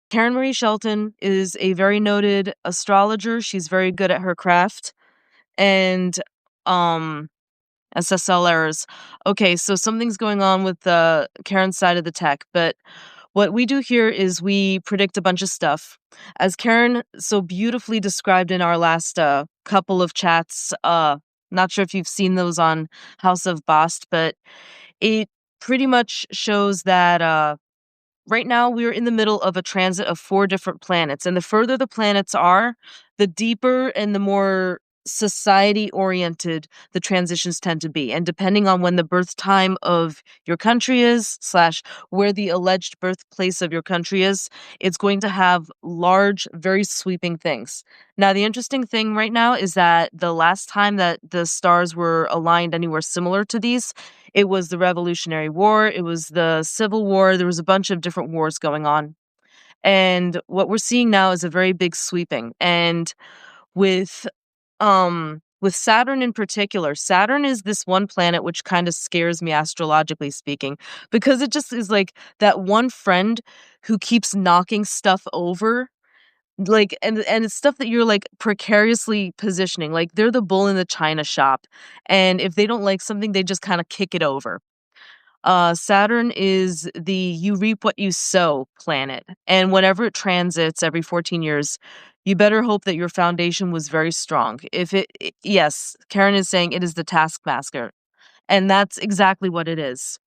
Karen Marie Shelton is a very noted astrologer. She's very good at her craft. And um SSL errors. Okay, so something's going on with the Karen's side of the tech, but what we do here is we predict a bunch of stuff. As Karen so beautifully described in our last couple of chats, not sure if you've seen those on House of Bast, but it pretty much shows that right now we're in the middle of a transit of 4 different planets, and the further the planets are, the deeper and the more society-oriented the transitions tend to be, and depending on when the birth time of your country is, slash where the alleged birthplace of your country is, it's going to have large, very sweeping things. Now, the interesting thing right now is that the last time that the stars were aligned anywhere similar to these, it was the Revolutionary War, it was the Civil War, there was a bunch of different wars going on. And what we're seeing now is a very big sweeping. And with with Saturn in particular, Saturn is this one planet which kind of scares me astrologically speaking, because it just is like that one friend who keeps knocking stuff over, like, and it's stuff that you're like precariously positioning. Like they're the bull in the china shop. And if they don't like something, they just kind of kick it over. Saturn is the you reap what you sow planet. And whenever it transits every 14 years, you better hope that your foundation was very strong. Yes, Karen is saying it is the taskmaster. And that's exactly what it is.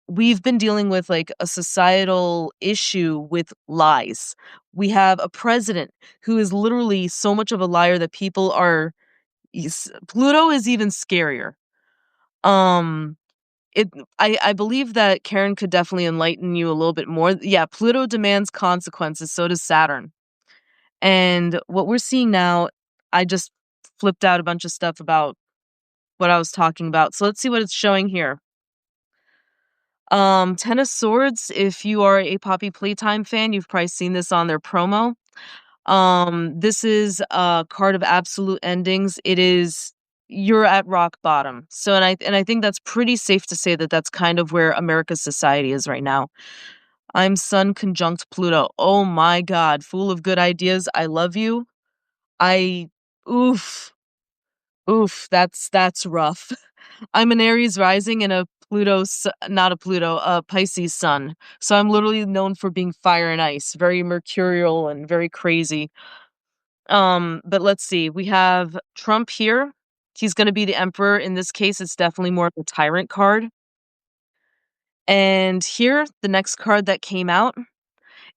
We've been dealing with like a societal issue with lies. We have a president who is literally so much of a liar that people are. Pluto is even scarier. Um, it I believe that Karen could definitely enlighten you a little bit more. Yeah, Pluto demands consequences, so does Saturn. And what we're seeing now, I just flipped out a bunch of stuff about what I was talking about. So let's see what it's showing here. Ten of Swords, if you are a Poppy Playtime fan, you've probably seen this on their promo. This is a card of absolute endings. It is you're at rock bottom. So and I think that's pretty safe to say that that's kind of where America's society is right now. I'm Sun conjunct Pluto. Oh my god, full of good ideas. I love you. I oof. Oof, that's rough. I'm an Aries rising and a not a Pluto, a Pisces sun. So I'm literally known for being fire and ice, very mercurial and very crazy. But let's see. We have Trump here. He's going to be the emperor. In this case, it's definitely more of a tyrant card. And here, the next card that came out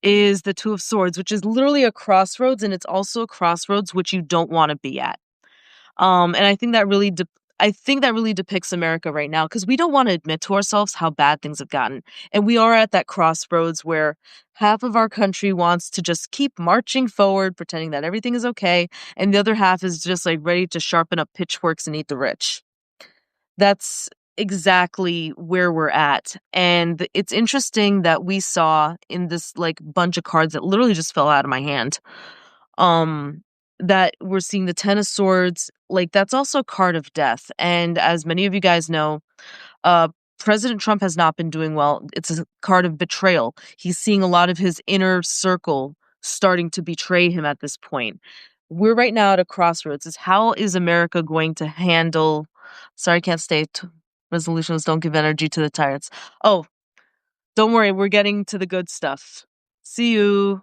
is the Two of Swords, which is literally a crossroads, and it's also a crossroads which you don't want to be at. And I think that really depicts America right now, because we don't want to admit to ourselves how bad things have gotten. And we are at that crossroads where half of our country wants to just keep marching forward, pretending that everything is okay, and the other half is just like ready to sharpen up pitchforks and eat the rich. That's exactly where we're at. And it's interesting that we saw in this like bunch of cards that literally just fell out of my hand, um that we're seeing the Ten of Swords. Like that's also a card of death, and as many of you guys know, uh President Trump has not been doing well. It's a card of betrayal. He's seeing a lot of his inner circle starting to betray him at this point. We're right now at a crossroads. Is how is America going to handle, sorry, I can't stay. Resolutions don't give energy to the tyrants. Oh, don't worry, we're getting to the good stuff. See you.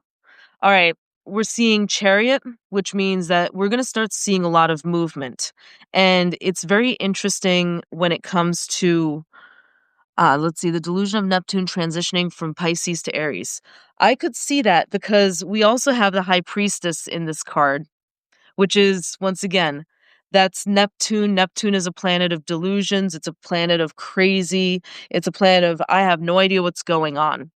All right, we're seeing Chariot, which means that we're going to start seeing a lot of movement. And it's very interesting when it comes to, let's see, the delusion of Neptune transitioning from Pisces to Aries. I could see that because we also have the High Priestess in this card, which is, once again, that's Neptune. Neptune is a planet of delusions. It's a planet of crazy. It's a planet of, I have no idea what's going on.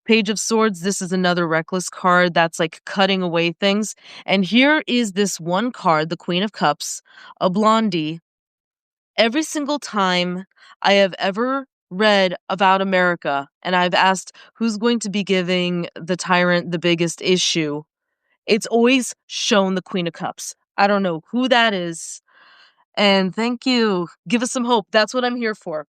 Page of Swords, this is another reckless card that's like cutting away things. And here is this one card, the Queen of Cups, a blondie. Every single time I have ever read about America and I've asked who's going to be giving the tyrant the biggest issue, it's always shown the Queen of Cups. I don't know who that is. And thank you. Give us some hope. That's what I'm here for.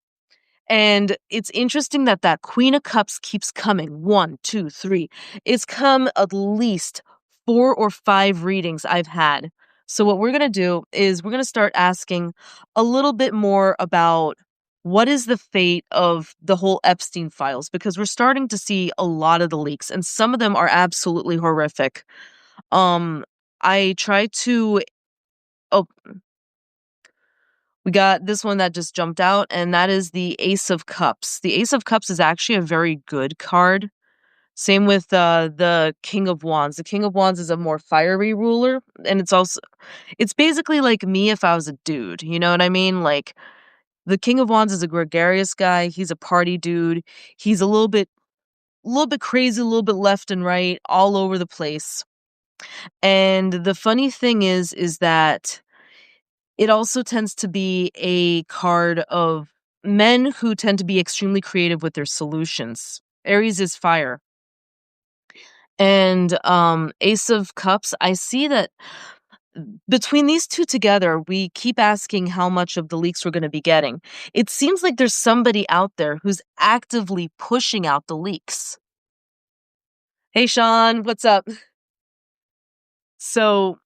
And it's interesting that that Queen of Cups keeps coming. 1, 2, 3. It's come at least 4 or 5 readings I've had. So what we're going to do is we're going to start asking a little bit more about what is the fate of the whole Epstein files, because we're starting to see a lot of the leaks and some of them are absolutely horrific. Um I try to oh, we got this one that just jumped out, and that is the Ace of Cups. The Ace of Cups is actually a very good card. Same with the King of Wands. The King of Wands is a more fiery ruler, and it's basically like me if I was a dude. You know what I mean? Like the King of Wands is a gregarious guy. He's a party dude. He's a little bit crazy, a little bit left and right, all over the place. And the funny thing is that it also tends to be a card of men who tend to be extremely creative with their solutions. Aries is fire. And Ace of Cups, I see that between these two together, we keep asking how much of the leaks we're going to be getting. It seems like there's somebody out there who's actively pushing out the leaks. Hey, Sean, what's up? So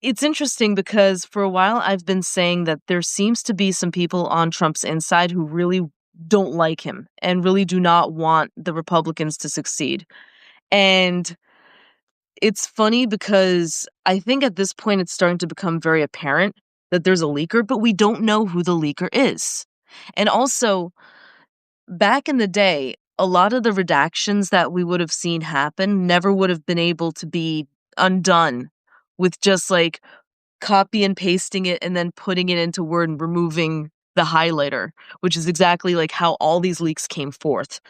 it's interesting because for a while I've been saying that there seems to be some people on Trump's inside who really don't like him and really do not want the Republicans to succeed. And it's funny because I think at this point it's starting to become very apparent that there's a leaker, but we don't know who the leaker is. And also, back in the day, a lot of the redactions that we would have seen happen never would have been able to be undone with just like copy and pasting it and then putting it into Word and removing the highlighter, which is exactly like how all these leaks came forth.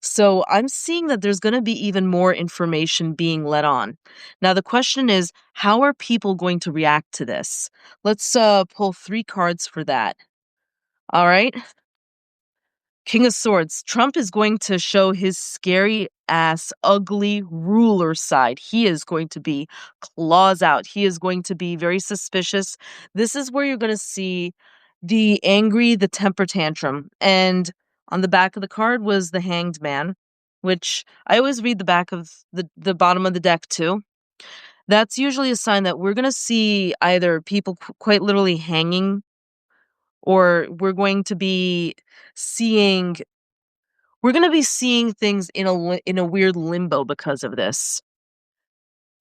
So I'm seeing that there's going to be even more information being let on. Now, the question is, how are people going to react to this? Let's pull 3 cards for that. All right. King of Swords. Trump is going to show his scary ass, ugly ruler side. He is going to be claws out. He is going to be very suspicious. This is where you're going to see the angry, the temper tantrum. And on the back of the card was the Hanged Man, which I always read the back of the bottom of the deck too. That's usually a sign that we're going to see either people quite literally hanging, or seeing we're gonna be seeing things in a weird limbo because of this.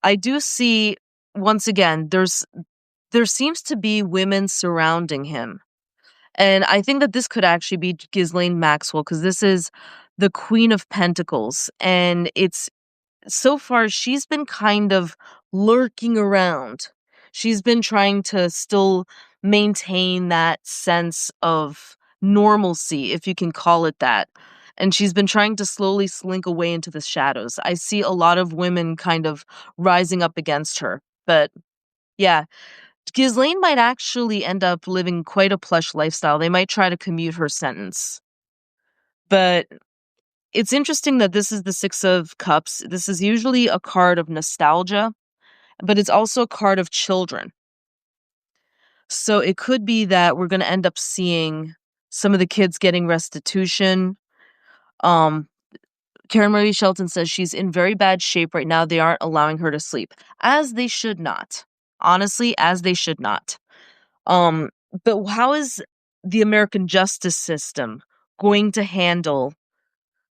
I do see, once again, there seems to be women surrounding him, and I think that this could actually be Ghislaine Maxwell because this is the Queen of Pentacles, and it's so far she's been kind of lurking around. She's been trying to still maintain that sense of normalcy, if you can call it that. And she's been trying to slowly slink away into the shadows. I see a lot of women kind of rising up against her. But yeah, Ghislaine might actually end up living quite a plush lifestyle. They might try to commute her sentence. But it's interesting that this is the Six of Cups. This is usually a card of nostalgia, but it's also a card of children. So it could be that we're going to end up seeing some of the kids getting restitution. Um, Karen Marie Shelton says she's in very bad shape right now. They aren't allowing her to sleep, as they should not. Honestly, as they should not. Um, but how is the American justice system going to handle?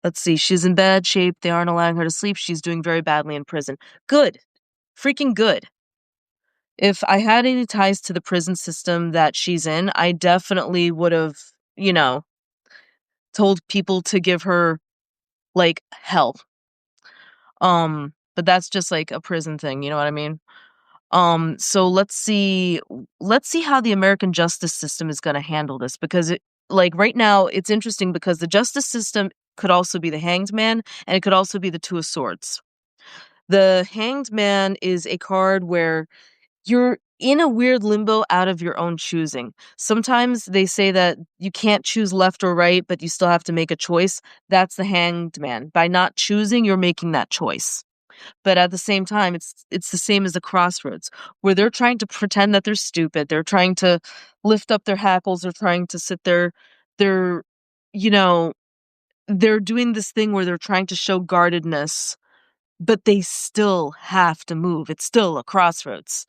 Let's see, she's in bad shape. They aren't allowing her to sleep. She's doing very badly in prison. Good. Freaking good. If I had any ties to the prison system that she's in, I definitely would have, told people to give her like hell. But that's just like a prison thing, you know what I mean? So let's see how the American justice system is going to handle this, because like right now it's interesting because the justice system could also be the Hanged Man and it could also be the Two of Swords. The Hanged Man is a card where you're in a weird limbo out of your own choosing. Sometimes they say that you can't choose left or right, but you still have to make a choice. That's the Hanged Man. By not choosing, you're making that choice. But at the same time, it's the same as the crossroads, where they're trying to pretend that they're stupid. They're trying to lift up their hackles. They're trying to sit there. They're, you know, they're doing this thing where they're trying to show guardedness, but they still have to move. It's still a crossroads.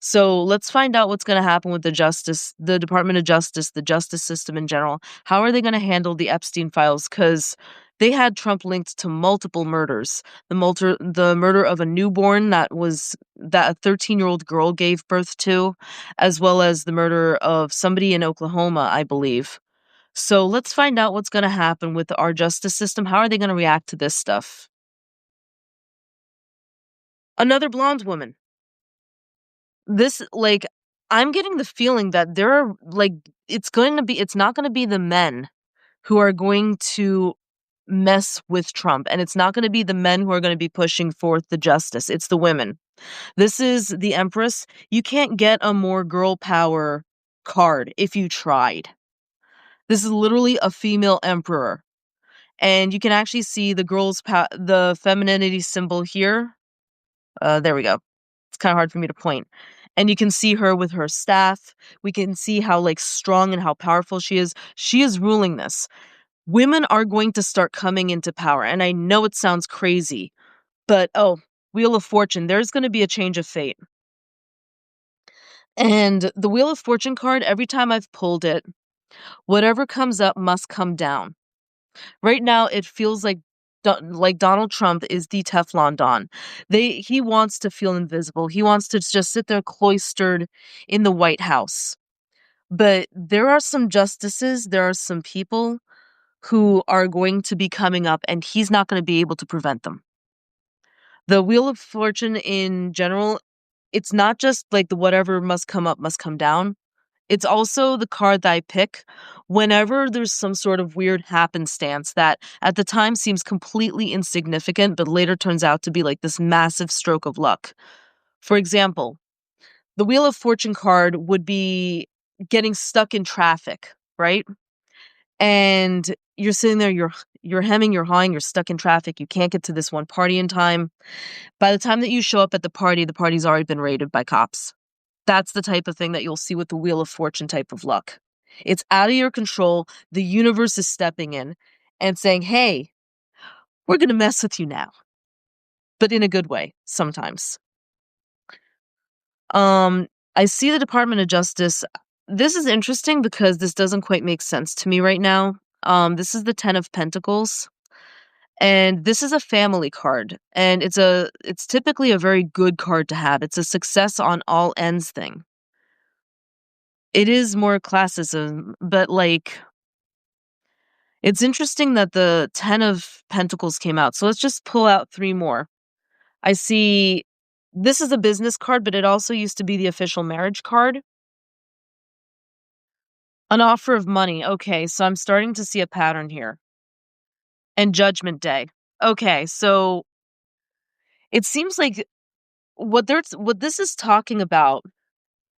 So let's find out what's going to happen with the Department of Justice, the justice system in general. How are they going to handle the Epstein files? Because they had Trump linked to multiple murders. The murder of a newborn that a 13-year-old girl gave birth to, as well as the murder of somebody in Oklahoma, I believe. So let's find out what's going to happen with our justice system. How are they going to react to this stuff? Another blonde woman. This, like, I'm getting the feeling that there are, like, it's not gonna be the men who are going to mess with Trump, and it's not gonna be the men who are gonna be pushing forth the justice, it's the women. This is the Empress. You can't get a more girl power card if you tried. This is literally a female emperor, and you can actually see the femininity symbol here. There we go. It's kind of hard for me to point. And you can see her with her staff. We can see how like strong and how powerful she is. She is ruling this. Women are going to start coming into power. And I know it sounds crazy, but Wheel of Fortune, there's going to be a change of fate. And the Wheel of Fortune card, every time I've pulled it, whatever comes up must come down. Right now, it feels like Donald Trump is the Teflon Don. He wants to feel invisible. He wants to just sit there cloistered in the White House. But there are some justices, there are some people who are going to be coming up, and he's not going to be able to prevent them. The Wheel of Fortune in general, it's not just like the whatever must come up must come down. It's also the card that I pick whenever there's some sort of weird happenstance that at the time seems completely insignificant, but later turns out to be like this massive stroke of luck. For example, the Wheel of Fortune card would be getting stuck in traffic, right? And you're sitting there, you're hemming, you're hawing, you're stuck in traffic, you can't get to this one party in time. By the time that you show up at the party's already been raided by cops. That's the type of thing that you'll see with the Wheel of Fortune type of luck. It's out of your control. The universe is stepping in and saying, hey, we're going to mess with you now. But in a good way, sometimes. I see the Department of Justice. This is interesting because this doesn't quite make sense to me right now. This is the 10 of Pentacles. And this is a family card. And it's typically a very good card to have. It's a success on all ends thing. It is more classism, but like it's interesting that the 10 of Pentacles came out. So let's just pull out 3 more. I see this is a business card, but it also used to be the official marriage card. An offer of money. Okay, so I'm starting to see a pattern here. And Judgment Day. Okay, so it seems like what this is talking about,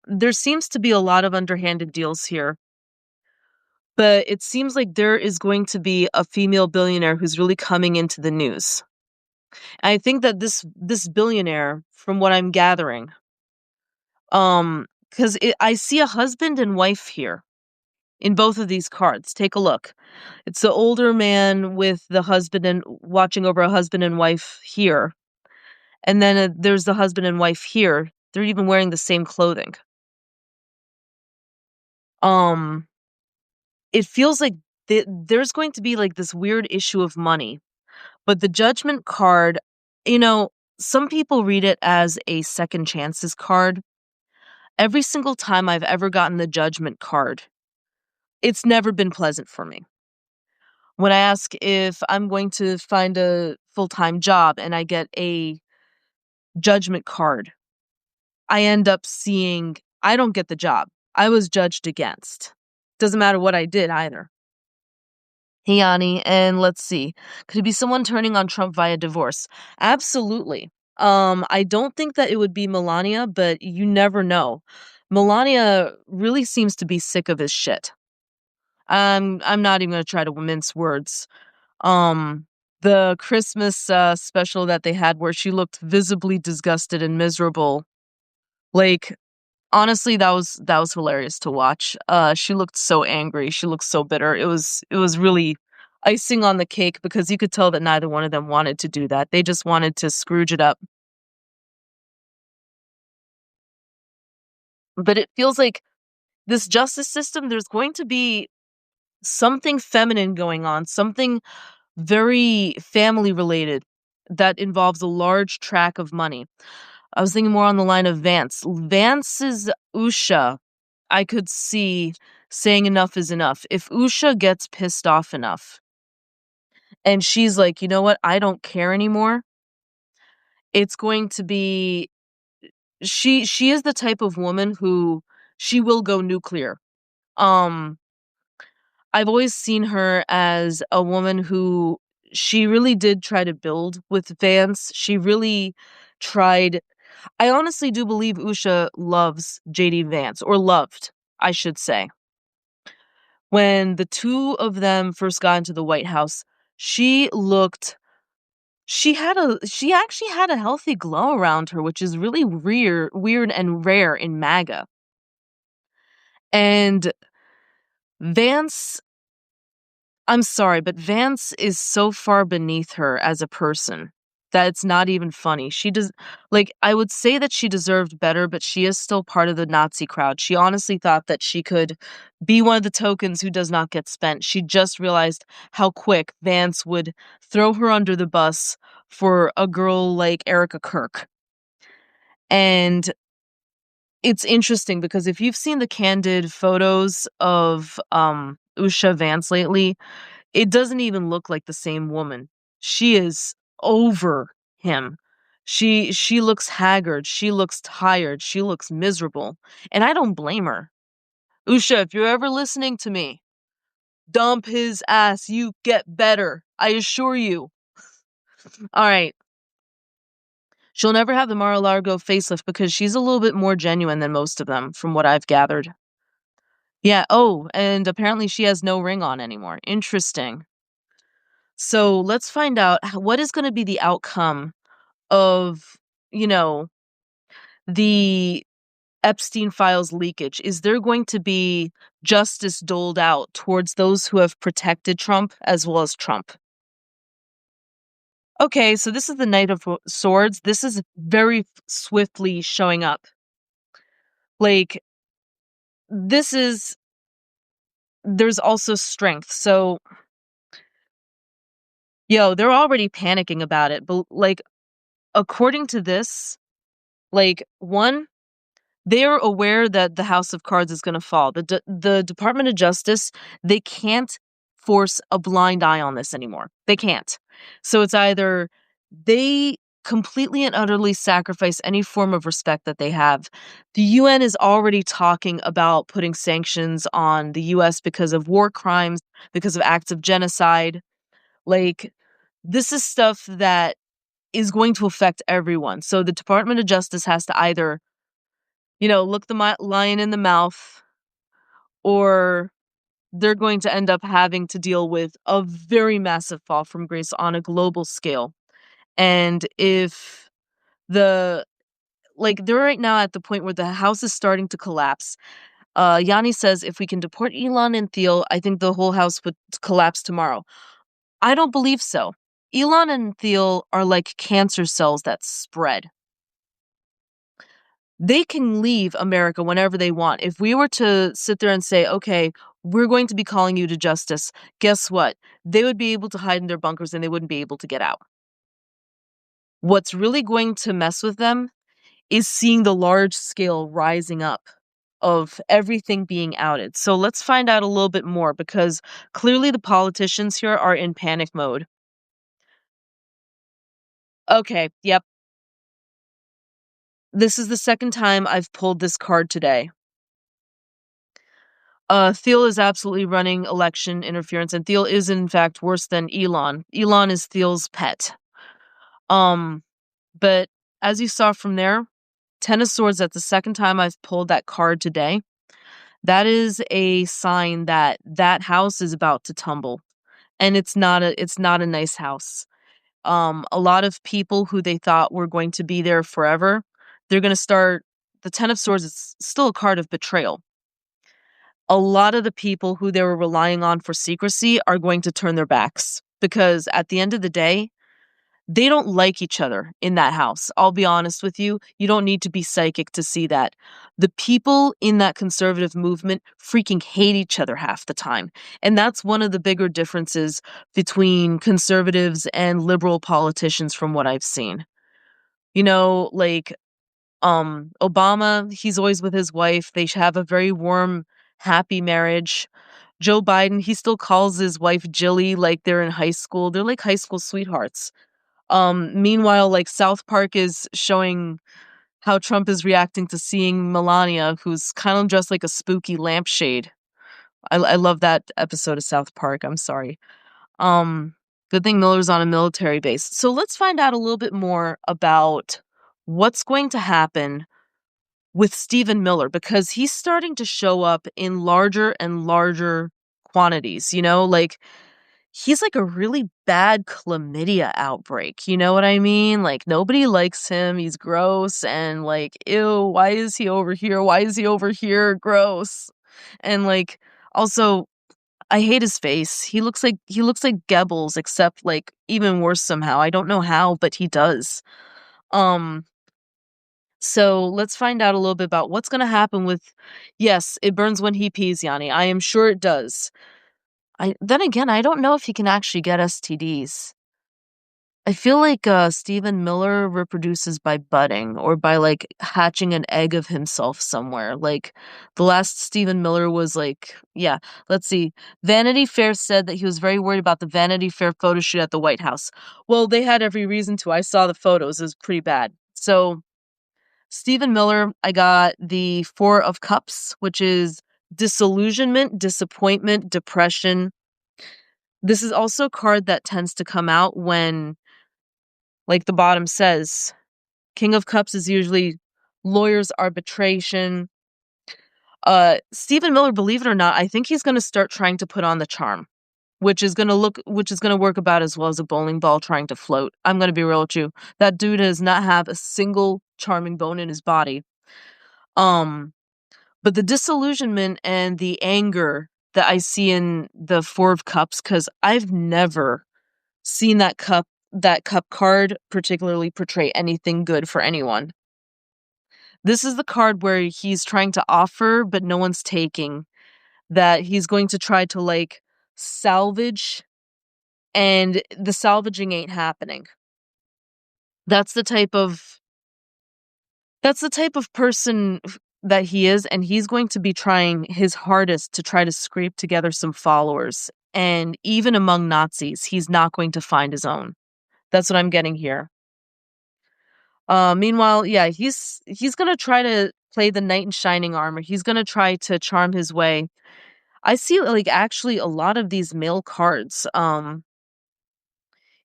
there seems to be a lot of underhanded deals here. But it seems like there is going to be a female billionaire who's really coming into the news. And I think that this billionaire, from what I'm gathering, because I see a husband and wife here in both of these cards. Take a look. It's the older man with the husband and watching over a husband and wife here, and then there's the husband and wife here. They're even wearing the same clothing. Um, it feels like there's going to be like this weird issue of money. But the Judgment card, some people read it as a second chances card. Every single time I've ever gotten the Judgment card, it's never been pleasant for me. When I ask if I'm going to find a full-time job and I get a Judgment card, I end up seeing I don't get the job. I was judged against. Doesn't matter what I did either. Hey, Yanni, and let's see. Could it be someone turning on Trump via divorce? Absolutely. I don't think that it would be Melania, but you never know. Melania really seems to be sick of his shit. I'm not even gonna try to mince words. The Christmas special that they had where she looked visibly disgusted and miserable. Like, Honestly, that was hilarious to watch. She looked so angry. She looked so bitter. It was really icing on the cake because you could tell that neither one of them wanted to do that. They just wanted to Scrooge it up. But it feels like this justice system, there's going to be something feminine going on, something very family related that involves a large track of money. I was thinking more on the line of Vance. Vance's Usha, I could see saying enough is enough. If Usha gets pissed off enough and she's like, you know what, I don't care anymore, it's going to be she is the type of woman who she will go nuclear. Um I've always seen her as a woman who she really did try to build with Vance. She really tried. I honestly do believe Usha loves JD Vance, or loved, I should say. When the two of them first got into the White House, she looked she actually had a healthy glow around her, which is really weird and rare in MAGA. And Vance, I'm sorry, but Vance is so far beneath her as a person that it's not even funny. She does, like, I would say that she deserved better, but she is still part of the Nazi crowd. She honestly thought that she could be one of the tokens who does not get spent. She just realized how quick Vance would throw her under the bus for a girl like Erica Kirk. And it's interesting because if you've seen the candid photos of Usha Vance lately, it doesn't even look like the same woman. She is over him. She looks haggard, she looks tired, she looks miserable, and I don't blame her. Usha, if you're ever listening to me, dump his ass. You get better. I assure you. All right. She'll never have the Mar-a-Lago facelift because she's a little bit more genuine than most of them, from what I've gathered. Yeah, oh, and apparently she has no ring on anymore. Interesting. So let's find out what is going to be the outcome of, you know, the Epstein files leakage. Is there going to be justice doled out towards those who have protected Trump as well as Trump? Okay, so this is the Knight of Swords. This is very swiftly showing up. Like, this is, there's also strength. So, they're already panicking about it. But, like, according to this, like, one, they're aware that the House of Cards is going to fall. The Department of Justice, they can't force a blind eye on this anymore. They can't. So it's either they completely and utterly sacrifice any form of respect that they have. The UN is already talking about putting sanctions on the US because of war crimes, because of acts of genocide. Like, this is stuff that is going to affect everyone. So the Department of Justice has to either look the lion in the mouth, or they're going to end up having to deal with a very massive fall from grace on a global scale. And if the they're right now at the point where the house is starting to collapse. Yanni says if we can deport Elon and Thiel, I think the whole house would collapse tomorrow. I don't believe so. Elon and Thiel are like cancer cells that spread. They can leave America whenever they want. If we were to sit there and say, okay, we're going to be calling you to justice, guess what? They would be able to hide in their bunkers and they wouldn't be able to get out. What's really going to mess with them is seeing the large scale rising up of everything being outed. So let's find out a little bit more because clearly the politicians here are in panic mode. Okay, yep. This is the second time I've pulled this card today. Thiel is absolutely running election interference, and Thiel is in fact worse than Elon. Elon is Thiel's pet. But as you saw from there, Ten of Swords, that's the second time I've pulled that card today. That is a sign that that house is about to tumble. And it's not a nice house. A lot of people who they thought were going to be there forever, they're going to start the Ten of Swords is still a card of betrayal. A lot of the people who they were relying on for secrecy are going to turn their backs because at the end of the day, they don't like each other in that house. I'll be honest with you. You don't need to be psychic to see that. The people in that conservative movement freaking hate each other half the time. And that's one of the bigger differences between conservatives and liberal politicians from what I've seen. You know, like Obama, he's always with his wife. They have a very warm, happy marriage. Joe Biden, he still calls his wife Jilly like they're in high school. They're like high school sweethearts. Meanwhile, like South Park is showing how Trump is reacting to seeing Melania, who's kind of dressed like a spooky lampshade. I love that episode of South Park. I'm sorry. Um, Good thing Miller's on a military base. So let's find out a little bit more about what's going to happen with Stephen Miller because he's starting to show up in larger and larger quantities, you know, like he's like a really bad chlamydia outbreak. You know what I mean? Like nobody likes him. He's gross and like, ew, why is he over here? Why is he over here? Gross. And like also I hate his face. He looks like Goebbels, except like even worse somehow. I don't know how, but he does. Um so let's find out a little bit about what's gonna happen with yes, it burns when he pees, Yanni. I am sure it does. I don't know if he can actually get STDs. I feel like Stephen Miller reproduces by budding or by like hatching an egg of himself somewhere. Like the last Stephen Miller was like, yeah, let's see. Vanity Fair said that he was very worried about the Vanity Fair photo shoot at the White House. Well, they had every reason to. I saw the photos. It was pretty bad. So, Stephen Miller, I got the Four of Cups, which is disillusionment, disappointment, depression. This is also a card that tends to come out when, like the bottom says, King of Cups is usually lawyers arbitration. Stephen Miller, believe it or not, I think he's going to start trying to put on the charm, which is going to work about as well as a bowling ball trying to float. I'm going to be real with you. That dude does not have a single charming bone in his body. Um, but the disillusionment and the anger that I see in the Four of Cups, because I've never seen that cup card particularly portray anything good for anyone. This is the card where he's trying to offer, but no one's taking. That he's going to try to like salvage, and the salvaging ain't happening. That's the type of person that he is, and he's going to be trying his hardest to try to scrape together some followers. And even among Nazis, he's not going to find his own. That's what I'm getting here. Meanwhile, yeah, he's gonna try to play the knight in shining armor. He's gonna try to charm his way. I see like actually a lot of these male cards.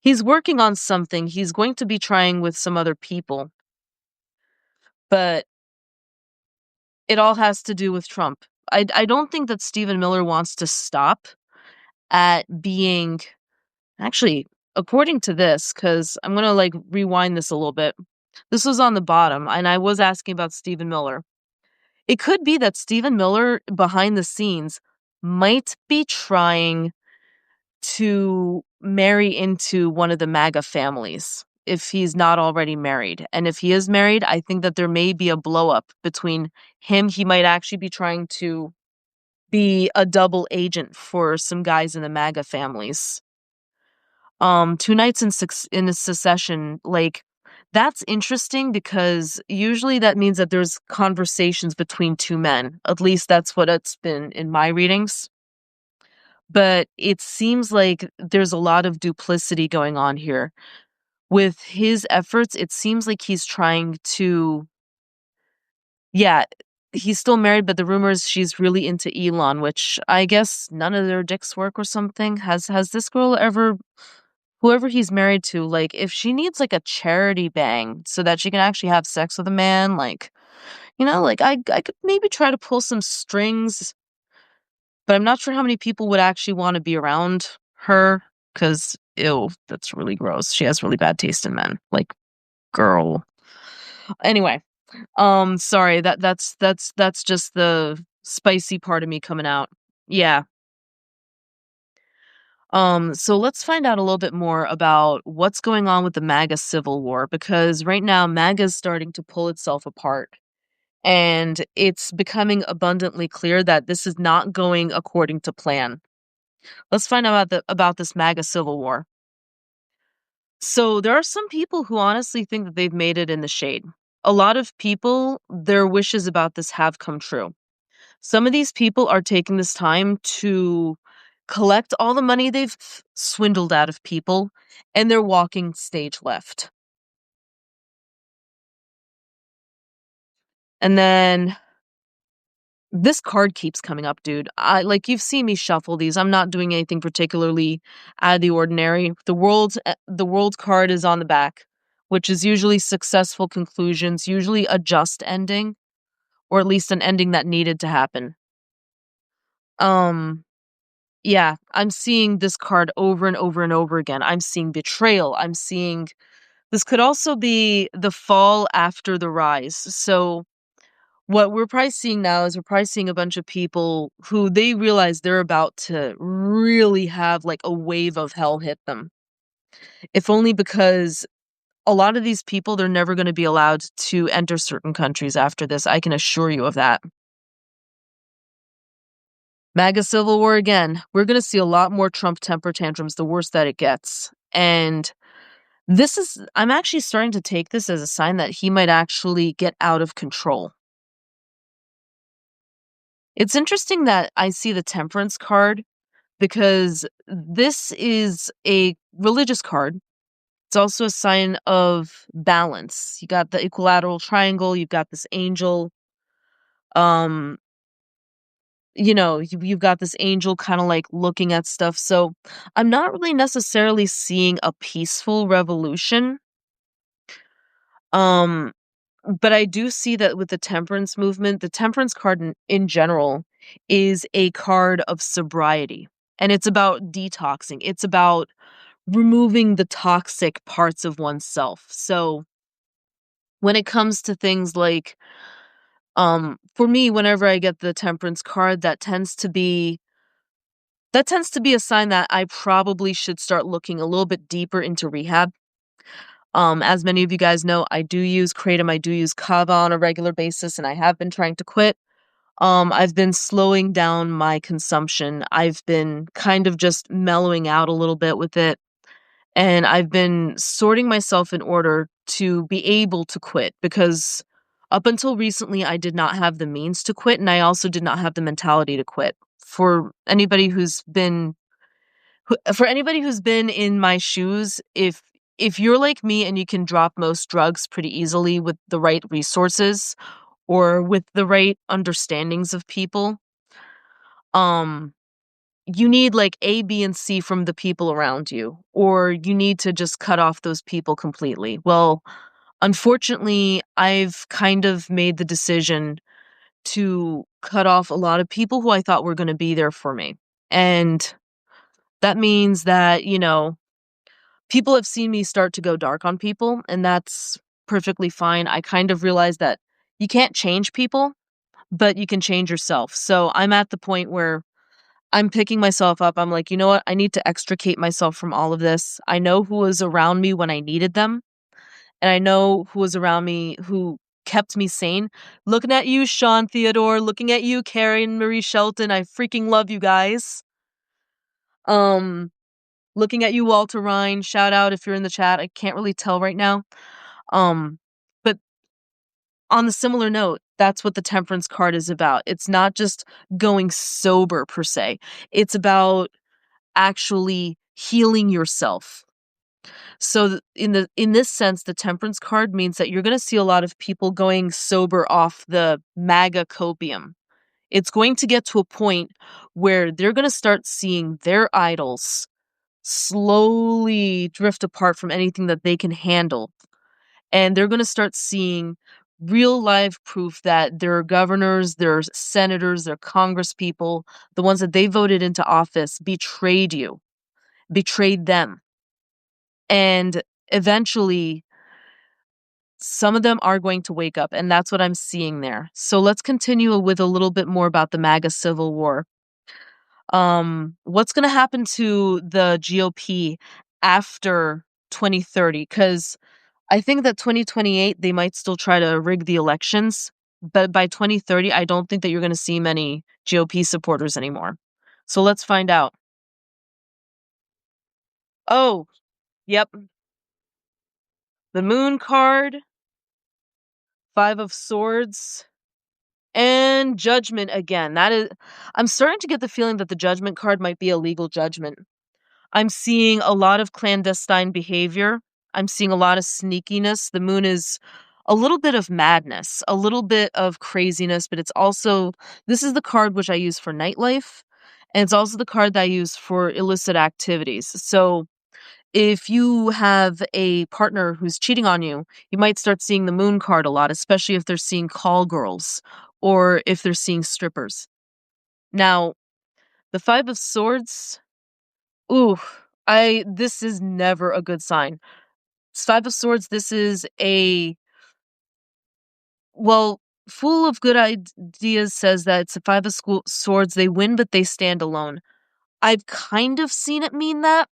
He's working on something. He's going to be trying with some other people, but it all has to do with Trump. I don't think that Stephen Miller wants to stop at being actually according to this, because I'm gonna like rewind this a little bit. This was on the bottom, and I was asking about Stephen Miller. It could be that Stephen Miller, behind the scenes, might be trying to marry into one of the MAGA families if he's not already married. And if he is married, I think that there may be a blow up between him. He might actually be trying to be a double agent for some guys in the MAGA families. Two nights in a succession, like that's interesting because usually that means that there's conversations between two men. At least that's what it's been in my readings. But it seems like there's a lot of duplicity going on here. With his efforts, it seems like he's trying to, yeah, he's still married, but the rumor is she's really into Elon, which I guess none of their dicks work or something. Has this girl ever, whoever he's married to, like if she needs like a charity bang so that she can actually have sex with a man, like, you know, like I could maybe try to pull some strings, but I'm not sure how many people would actually want to be around her because ew, that's really gross. She has really bad taste in men. Like, girl. Anyway, Sorry, that's just the spicy part of me coming out. Yeah. So let's find out a little bit more about what's going on with the MAGA civil war because right now MAGA is starting to pull itself apart. And it's becoming abundantly clear that this is not going according to plan. Let's find out about this MAGA civil war. So there are some people who honestly think that they've made it in the shade. A lot of people, their wishes about this have come true. Some of these people are taking this time to collect all the money they've swindled out of people, and they're walking stage left. And then this card keeps coming up, dude. You've seen me shuffle these. I'm not doing anything particularly out of the ordinary. The world card is on the back, which is usually successful conclusions, usually a just ending, or at least an ending that needed to happen. Um yeah, I'm seeing this card over and over and over again. I'm seeing betrayal. I'm seeing this could also be the fall after the rise. So what we're probably seeing now is we're probably seeing a bunch of people who they realize they're about to really have like a wave of hell hit them. If only because a lot of these people, they're never going to be allowed to enter certain countries after this. I can assure you of that. MAGA Civil War again. We're going to see a lot more Trump temper tantrums the worse that it gets. And I'm actually starting to take this as a sign that he might actually get out of control. It's interesting that I see the temperance card because this is a religious card. It's also a sign of balance. You got the equilateral triangle, you've got this angel. Um, you've got this angel kind of like looking at stuff. So I'm not really necessarily seeing a peaceful revolution. Um, but I do see that with the temperance movement, the temperance card in general is a card of sobriety. And it's about detoxing. It's about removing the toxic parts of oneself. So when it comes to things like for me whenever I get the temperance card that tends to be a sign that I probably should start looking a little bit deeper into rehab. As many of you guys know, I do use kratom, I do use kava on a regular basis and I have been trying to quit. I've been slowing down my consumption. I've been kind of just mellowing out a little bit with it. And I've been sorting myself in order to be able to quit because up until recently, I did not have the means to quit. And I also did not have the mentality to quit. For anybody who's been in my shoes, if you're like me and you can drop most drugs pretty easily with the right resources or with the right understandings of people, um, you need like A, B, and C from the people around you, or you need to just cut off those people completely. Well, unfortunately, I've kind of made the decision to cut off a lot of people who I thought were going to be there for me. And that means that, people have seen me start to go dark on people, and that's perfectly fine. I kind of realized that you can't change people, but you can change yourself. So I'm at the point where I'm picking myself up. I'm like, you know what? I need to extricate myself from all of this. I know who was around me when I needed them, and I know who was around me who kept me sane. Looking at you, Sean Theodore, looking at you, Carrie and Marie Shelton. I freaking love you guys. Um, Looking at you, Walter Ryan. Shout out if you're in the chat. I can't really tell right now. Um, but on the similar note, that's what the temperance card is about. It's not just going sober per se. It's about actually healing yourself. So in this sense, the temperance card means that you're going to see a lot of people going sober off the MAGA copium. It's going to get to a point where they're going to start seeing their idols slowly drift apart from anything that they can handle. And they're going to start seeing real life proof that their governors, their senators, their congresspeople, the ones that they voted into office betrayed you, betrayed them. And eventually some of them are going to wake up, and that's what I'm seeing there. So let's continue with a little bit more about the MAGA Civil War. What's going to happen to the GOP after 2030? Because I think that 2028, they might still try to rig the elections, but by 2030, I don't think that you're going to see many GOP supporters anymore. So let's find out. Oh, yep. The Moon card, Five of Swords, and Judgment again. I'm starting to get the feeling that the Judgment card might be a legal judgment. I'm seeing a lot of clandestine behavior. I'm seeing a lot of sneakiness. The Moon is a little bit of madness, a little bit of craziness, but this is the card which I use for nightlife, and it's also the card that I use for illicit activities. So if you have a partner who's cheating on you, you might start seeing the Moon card a lot, especially if they're seeing call girls or if they're seeing strippers. Now, the Five of Swords, ooh, this is never a good sign. Five of Swords, this is well, Fool of Good Ideas says that it's a Five of Swords, they win, but they stand alone. I've kind of seen it mean that,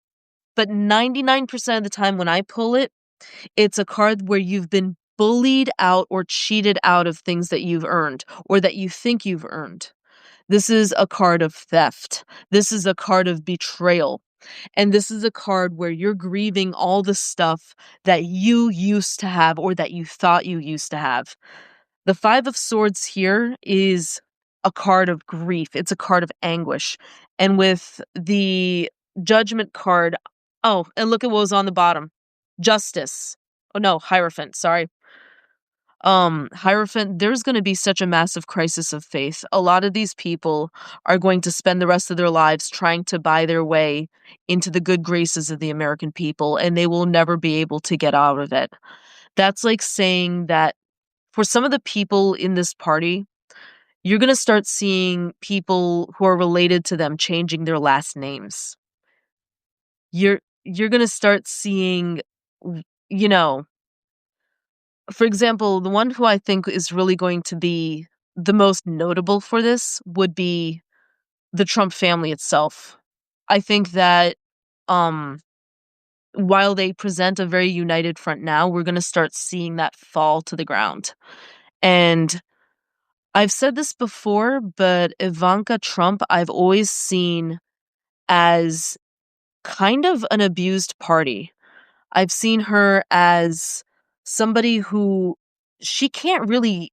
but 99% of the time when I pull it, it's a card where you've been bullied out or cheated out of things that you've earned or that you think you've earned. This is a card of theft. This is a card of betrayal. And this is a card where you're grieving all the stuff that you used to have or that you thought you used to have. The Five of Swords here is a card of grief. It's a card of anguish. And with the Judgment card, oh, and look at what was on the bottom. Justice. Oh no, Hierophant, sorry. Hierophant, there's going to be such a massive crisis of faith. A lot of these people are going to spend the rest of their lives trying to buy their way into the good graces of the American people, and they will never be able to get out of it. That's like saying that for some of the people in this party, you're going to start seeing people who are related to them changing their last names. You're going to start seeing, you know, for example, the one who I think is really going to be the most notable for this would be the Trump family itself. I think that um, while they present a very united front now, we're going to start seeing that fall to the ground. And I've said this before, but Ivanka Trump, I've always seen as kind of an abused party. I've seen her as somebody who she can't really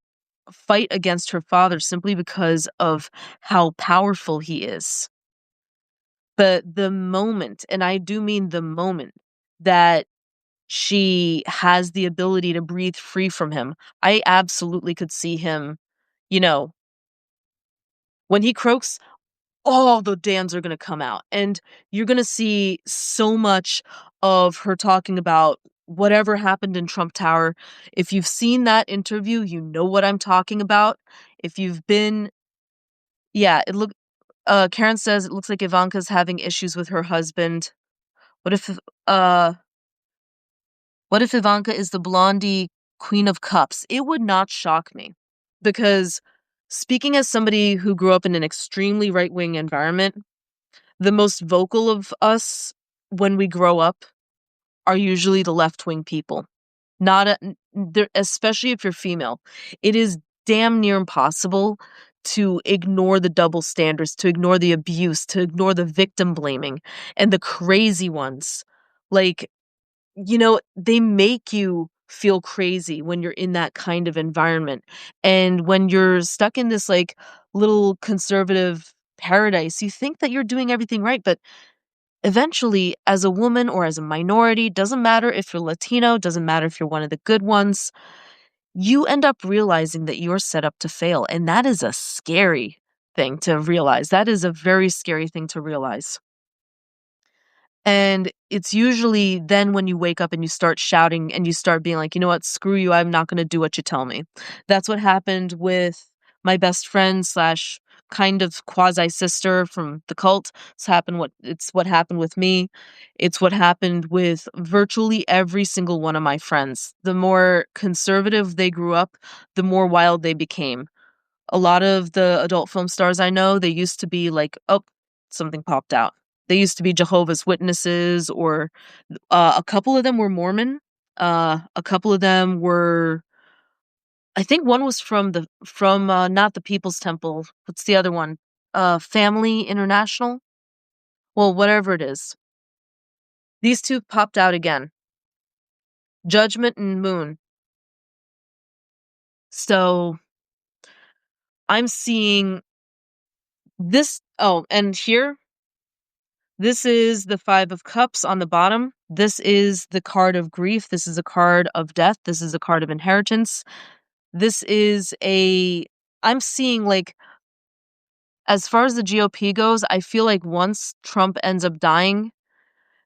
fight against her father simply because of how powerful he is. But the moment, and I do mean the moment, that she has the ability to breathe free from him, I absolutely could see him, you know, when he croaks, all the dams are going to come out. And you're going to see so much of her talking about whatever happened in Trump Tower. If you've seen that interview, you know what I'm talking about. If you've been, yeah, Karen says it looks like Ivanka's having issues with her husband. What if, uh, what if Ivanka is the blondie queen of cups? It would not shock me because speaking as somebody who grew up in an extremely right-wing environment, the most vocal of us when we grow up are usually the left-wing people. Especially if you're female. It is damn near impossible to ignore the double standards, to ignore the abuse, to ignore the victim blaming and the crazy ones. Like, they make you feel crazy when you're in that kind of environment. And when you're stuck in this like little conservative paradise, you think that you're doing everything right, but eventually, as a woman or as a minority, doesn't matter if you're Latino, doesn't matter if you're one of the good ones, you end up realizing that you're set up to fail. And that is a scary thing to realize. That is a very scary thing to realize. And it's usually then when you wake up and you start shouting and you start being like, you know what, screw you, I'm not going to do what you tell me. That's what happened with my best friend slash kind of quasi sister from the cult. It's what happened with me. It's what happened with virtually every single one of my friends. The more conservative they grew up, the more wild they became. A lot of the adult film stars I know, they used to be like, oh, something popped out. They used to be Jehovah's Witnesses, or a couple of them were Mormon. A couple of them were, I think one was from not the People's Temple. What's the other one? Family International? Well, whatever it is. These two popped out again. Judgment and Moon. So I'm seeing this. Oh, and here, this is the Five of Cups on the bottom. This is the card of grief. This is a card of death. This is a card of inheritance. This is I'm seeing, like, as far as the GOP goes, I feel like once Trump ends up dying,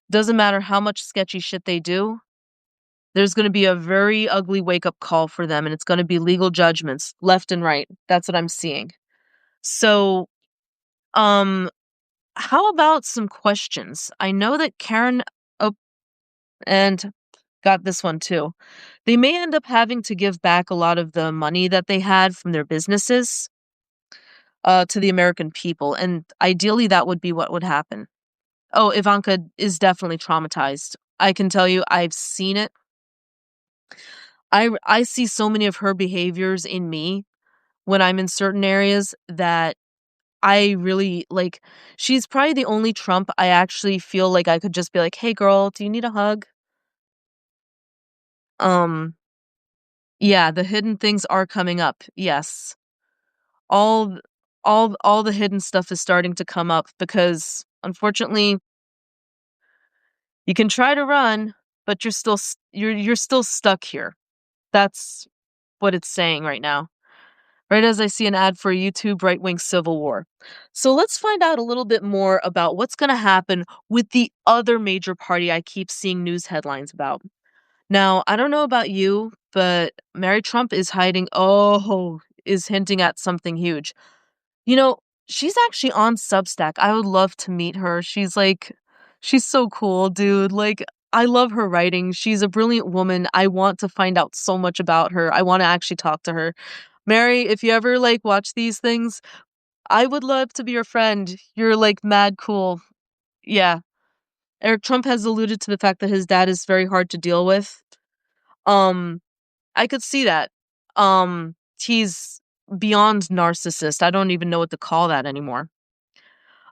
doesn't matter how much sketchy shit they do, there's going to be a very ugly wake-up call for them, and it's going to be legal judgments left and right. That's what I'm seeing. So, um, how about some questions? I know that Karen, oh, and got this one too. They may end up having to give back a lot of the money that they had from their businesses to the American people, and ideally that would be what would happen. Oh, Ivanka is definitely traumatized. I can tell you, I've seen it. I see so many of her behaviors in me when I'm in certain areas that I really like. She's probably the only Trump I actually feel like I could just be like, "Hey girl, do you need a hug?" Um, yeah, the hidden things are coming up. Yes. All th- all the hidden stuff is starting to come up because unfortunately, you can try to run, but you're still stuck here. That's what it's saying right now. Right as I see an ad for a YouTube right-wing civil war. So let's find out a little bit more about what's going to happen with the other major party I keep seeing news headlines about. Now, I don't know about you, but Mary Trump is hinting at something huge. You know, she's actually on Substack. I would love to meet her. She's so cool, dude. Like, I love her writing. She's a brilliant woman. I want to find out so much about her. I want to actually talk to her. Mary, if you ever like watch these things, I would love to be your friend. You're like mad cool. Yeah. Eric Trump has alluded to the fact that his dad is very hard to deal with. Um, I could see that. He's beyond narcissist. I don't even know what to call that anymore.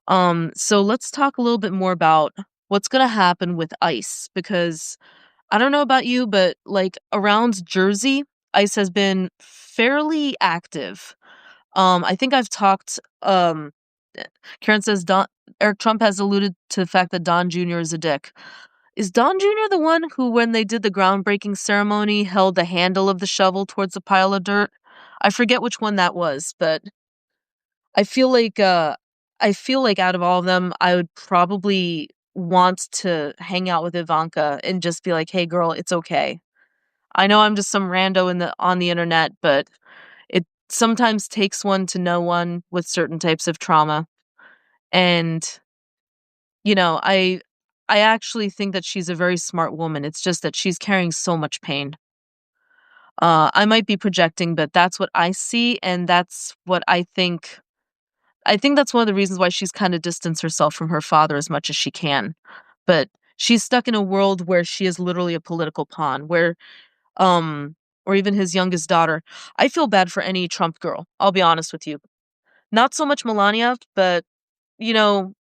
So let's talk a little bit more about what's gonna happen with ICE, because I don't know about you, but like around Jersey, ICE has been fairly active. I think I've talked. Eh, Karen says Eric Trump has alluded to the fact that Don Jr. is a dick. Is Don Jr. the one who, when they did the groundbreaking ceremony, held the handle of the shovel towards a pile of dirt? I forget which one that was, but I feel like out of all of them, I would probably want to hang out with Ivanka and just be like, "Hey, girl, it's okay. I know I'm just some rando on the internet, but it sometimes takes one to know one with certain types of trauma." And, I actually think that she's a very smart woman. It's just that she's carrying so much pain. I might be projecting, but that's what I see, and that's what I think. I think that's one of the reasons why she's kind of distanced herself from her father as much as she can. But she's stuck in a world where she is literally a political pawn, um, or even his youngest daughter. I feel bad for any Trump girl, I'll be honest with you. Not so much Melania, but, you know,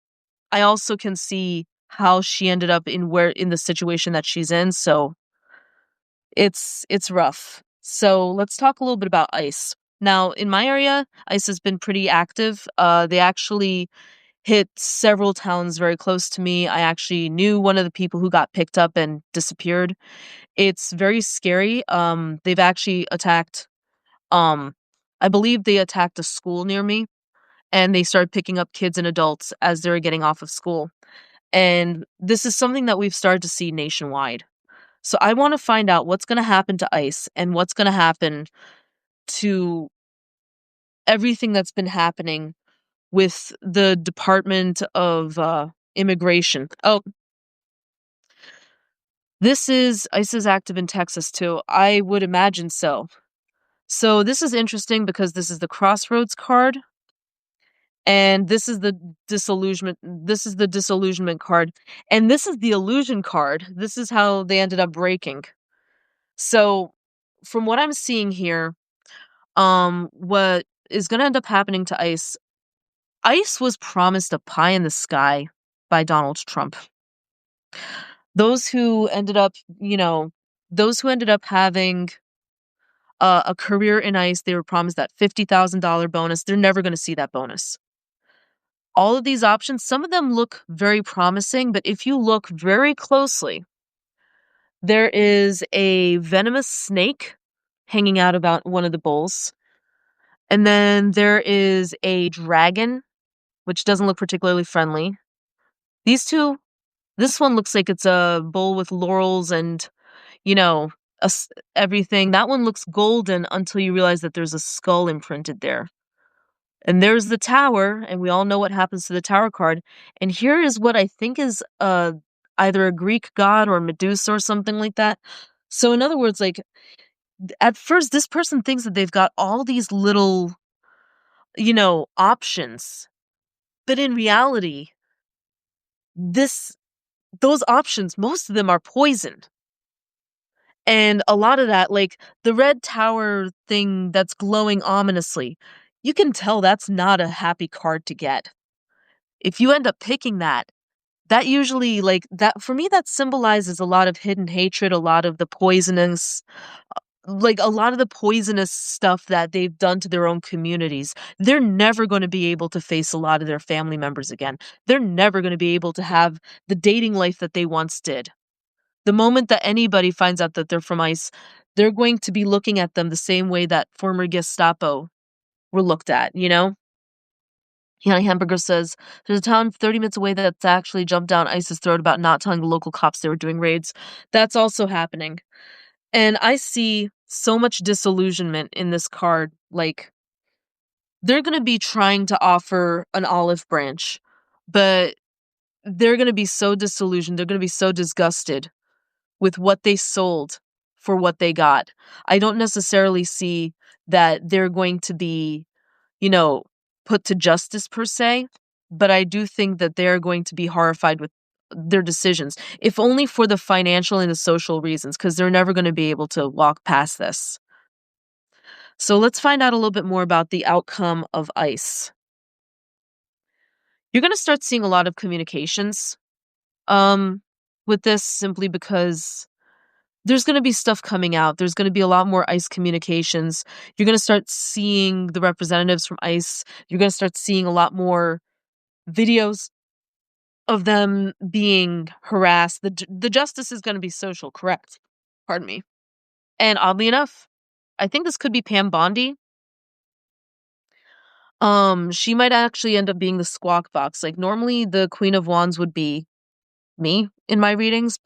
I also can see how she ended up in the situation that she's in, so it's rough. So let's talk a little bit about ICE. Now, in my area, ICE has been pretty active. They actually hit several towns very close to me. I actually knew one of the people who got picked up and disappeared. It's very scary. They've actually attacked, um, I believe they attacked a school near me, and they started picking up kids and adults as they were getting off of school. And this is something that we've started to see nationwide. So I want to find out what's going to happen to ICE and what's going to happen to everything that's been happening with the Department of Immigration. Oh, ICE is active in Texas too. I would imagine so. So this is interesting because this is the Crossroads card, and this is the disillusionment card, and this is the illusion card. This is how they ended up breaking. So from what I'm seeing here, what is going to end up happening to ICE was promised a pie in the sky by Donald Trump. Those who ended up, having a career in ICE, they were promised that $50,000 bonus. They're never going to see that bonus. All of these options, some of them look very promising, but if you look very closely, there is a venomous snake hanging out about one of the bowls. And then there is a dragon, which doesn't look particularly friendly. These two, this one looks like it's a bowl with laurels and, you know, everything. That one looks golden until you realize that there's a skull imprinted there. And there's the tower, and we all know what happens to the tower card. And here is what I think is either a Greek god or Medusa or something like that. So in other words, like, at first, this person thinks that they've got all these little, options. But in reality, those options, most of them are poisoned. And a lot of that, like the red tower thing that's glowing ominously, you can tell that's not a happy card to get. If you end up picking that usually, like, that for me, that symbolizes a lot of hidden hatred, a lot of the poisonous, a lot of the poisonous stuff that they've done to their own communities. They're never going to be able to face a lot of their family members again. They're never going to be able to have the dating life that they once did. The moment that anybody finds out that they're from ICE, they're going to be looking at them the same way that former Gestapo were looked at, Yanni Hamburger says, there's a town 30 minutes away that's actually jumped down ICE's throat about not telling the local cops they were doing raids. That's also happening. And I see so much disillusionment in this card. Like, they're going to be trying to offer an olive branch, but they're going to be so disillusioned. They're going to be so disgusted with what they sold for what they got. I don't necessarily see that they're going to be, put to justice per se, but I do think that they're going to be horrified with their decisions, if only for the financial and the social reasons, because they're never going to be able to walk past this. So let's find out a little bit more about the outcome of ICE. You're going to start seeing a lot of communications with this, simply because there's going to be stuff coming out. There's going to be a lot more ICE communications. You're going to start seeing the representatives from ICE. You're going to start seeing a lot more videos of them being harassed. The justice is going to be social, correct? Pardon me. And oddly enough, I think this could be Pam Bondi. She might actually end up being the squawk box. Like, normally the Queen of Wands would be me in my readings,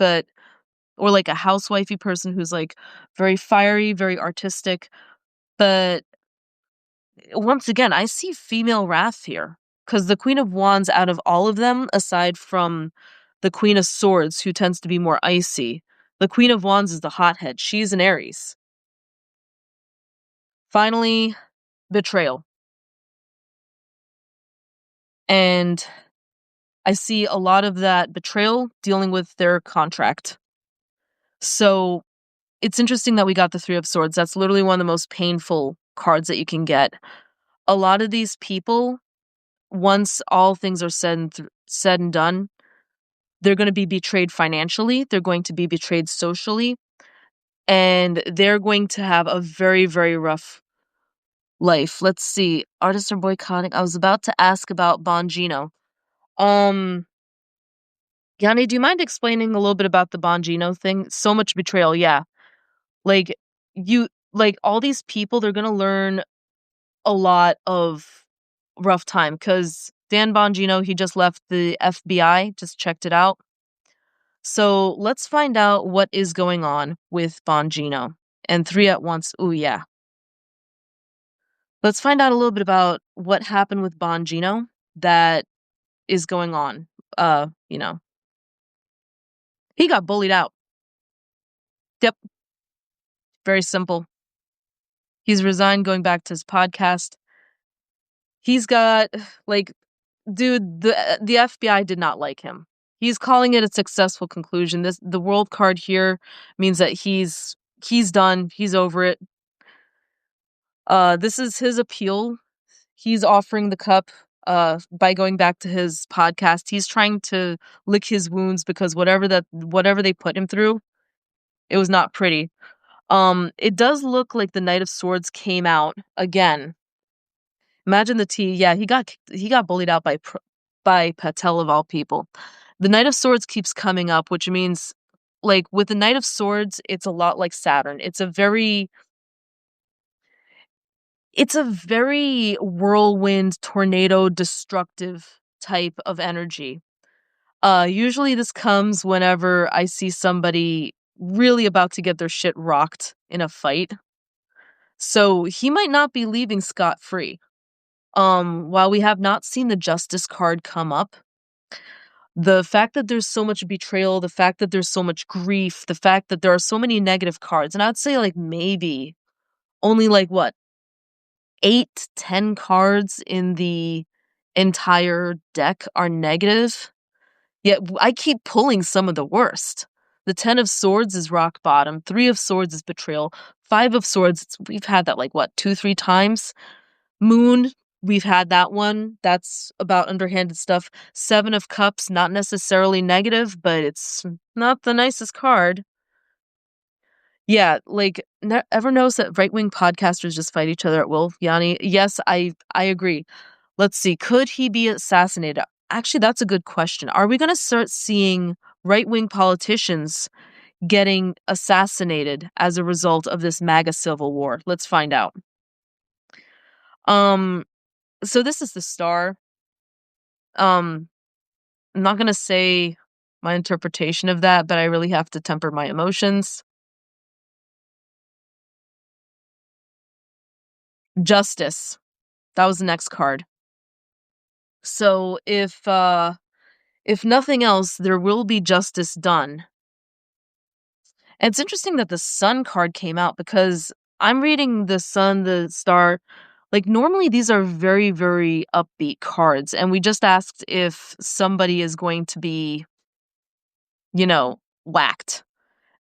or like a housewifey person who's like very fiery, very artistic. But once again, I see female wrath here, because the Queen of Wands, out of all of them, aside from the Queen of Swords, who tends to be more icy, the Queen of Wands is the hothead. She's an Aries. Finally, betrayal. And I see a lot of that betrayal dealing with their contract. So it's interesting that we got the Three of Swords. That's literally one of the most painful cards that you can get. A lot of these people, once all things are said and done, they're going to be betrayed financially. They're going to be betrayed socially. And they're going to have a very, very rough life. Let's see. Artists are boycotting. I was about to ask about Bongino. Yanni, do you mind explaining a little bit about the Bongino thing? So much betrayal, yeah. Like, all these people, they're gonna learn a lot of rough time, because Dan Bongino, he just left the FBI, just checked it out. So let's find out what is going on with Bongino. And three at once, ooh yeah. Let's find out a little bit about what happened with Bongino. that is going on. You know, he got bullied out. Yep, very simple. He's resigned, going back to his podcast. He's got like, dude, the FBI did not like him. He's calling it a successful conclusion. The world card here means that he's done. He's over it. This is his appeal. He's offering the cup by going back to his podcast. He's trying to lick his wounds because whatever they put him through, it was not pretty. It does look like the Knight of Swords came out again. Imagine the T. Yeah, he got bullied out by Patel of all people. The Knight of Swords keeps coming up, which means like with the Knight of Swords, it's a lot like Saturn. It's a very whirlwind, tornado, destructive type of energy. Usually this comes whenever I see somebody really about to get their shit rocked in a fight. So he might not be leaving scot-free. While we have not seen the Justice card come up, the fact that there's so much betrayal, the fact that there's so much grief, the fact that there are so many negative cards, and I'd say like maybe only like what, 8, 10 cards in the entire deck are negative. Yet I keep pulling some of the worst. The 10 of Swords is rock bottom. 3 of Swords is betrayal. 5 of Swords, we've had that like what, 2, 3 times. Moon, we've had that one. That's about underhanded stuff. 7 of Cups, not necessarily negative, but it's not the nicest card. Yeah, like ever notice that right-wing podcasters just fight each other at will, Yanni? Yes, I agree. Let's see. Could he be assassinated? Actually, that's a good question. Are we going to start seeing right-wing politicians getting assassinated as a result of this MAGA civil war? Let's find out. Um so this is the star. I'm not going to say my interpretation of that, but I really have to temper my emotions. Justice. That was the next card. So if nothing else, there will be justice done. And it's interesting that the Sun card came out because I'm reading the Sun, the Star. Like normally these are very, very upbeat cards, and we just asked if somebody is going to be, whacked.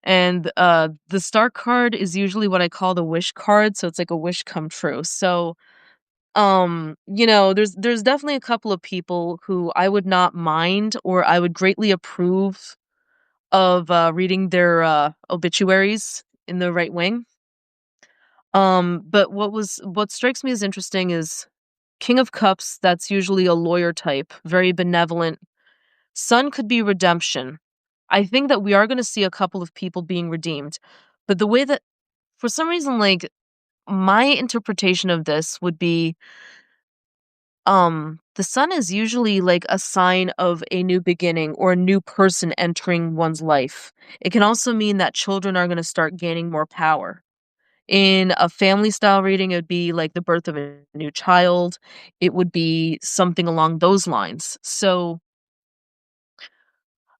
And the Star card is usually what I call the wish card, so it's like a wish come true. So there's definitely a couple of people who I would not mind or I would greatly approve of reading their obituaries in the right wing. But what strikes me as interesting is King of Cups, that's usually a lawyer type, very benevolent. Sun could be redemption. I think that we are going to see a couple of people being redeemed. But the way that, for some reason, like, my interpretation of this would be the sun is usually like a sign of a new beginning or a new person entering one's life. It can also mean that children are going to start gaining more power. In a family style reading, it would be like the birth of a new child. It would be something along those lines. So,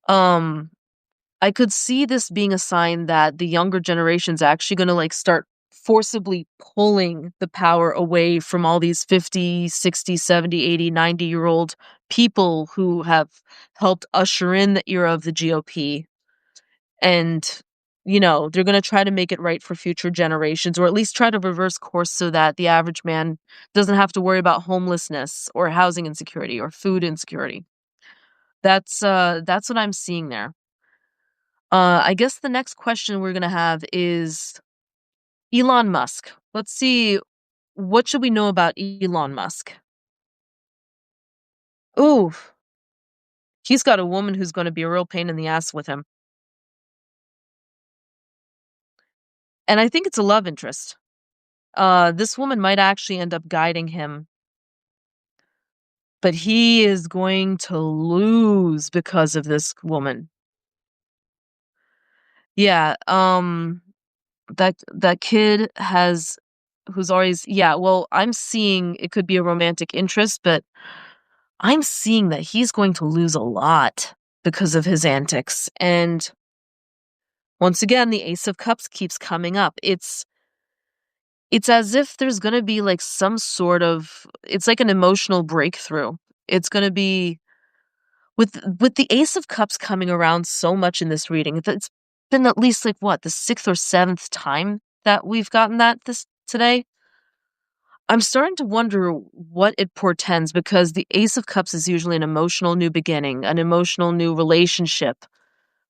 um, I could see this being a sign that the younger generation's actually going to like start forcibly pulling the power away from all these 50, 60, 70, 80, 90-year-old people who have helped usher in the era of the GOP. And, they're going to try to make it right for future generations, or at least try to reverse course so that the average man doesn't have to worry about homelessness or housing insecurity or food insecurity. That's what I'm seeing there. I guess the next question we're gonna have is Elon Musk. Let's see, what should we know about Elon Musk? Ooh, he's got a woman who's gonna be a real pain in the ass with him. And I think it's a love interest. This woman might actually end up guiding him, but he is going to lose because of this woman. Yeah, that kid who's always, yeah, well, I'm seeing it could be a romantic interest, but I'm seeing that he's going to lose a lot because of his antics. And once again, the Ace of Cups keeps coming up. It's as if there's going to be like some sort of it's like an emotional breakthrough. It's going to be with the Ace of Cups coming around so much in this reading. It's been at least like what, the 6th or 7th time that we've gotten that this today. I'm starting to wonder what it portends because the Ace of Cups is usually an emotional new beginning, an emotional new relationship.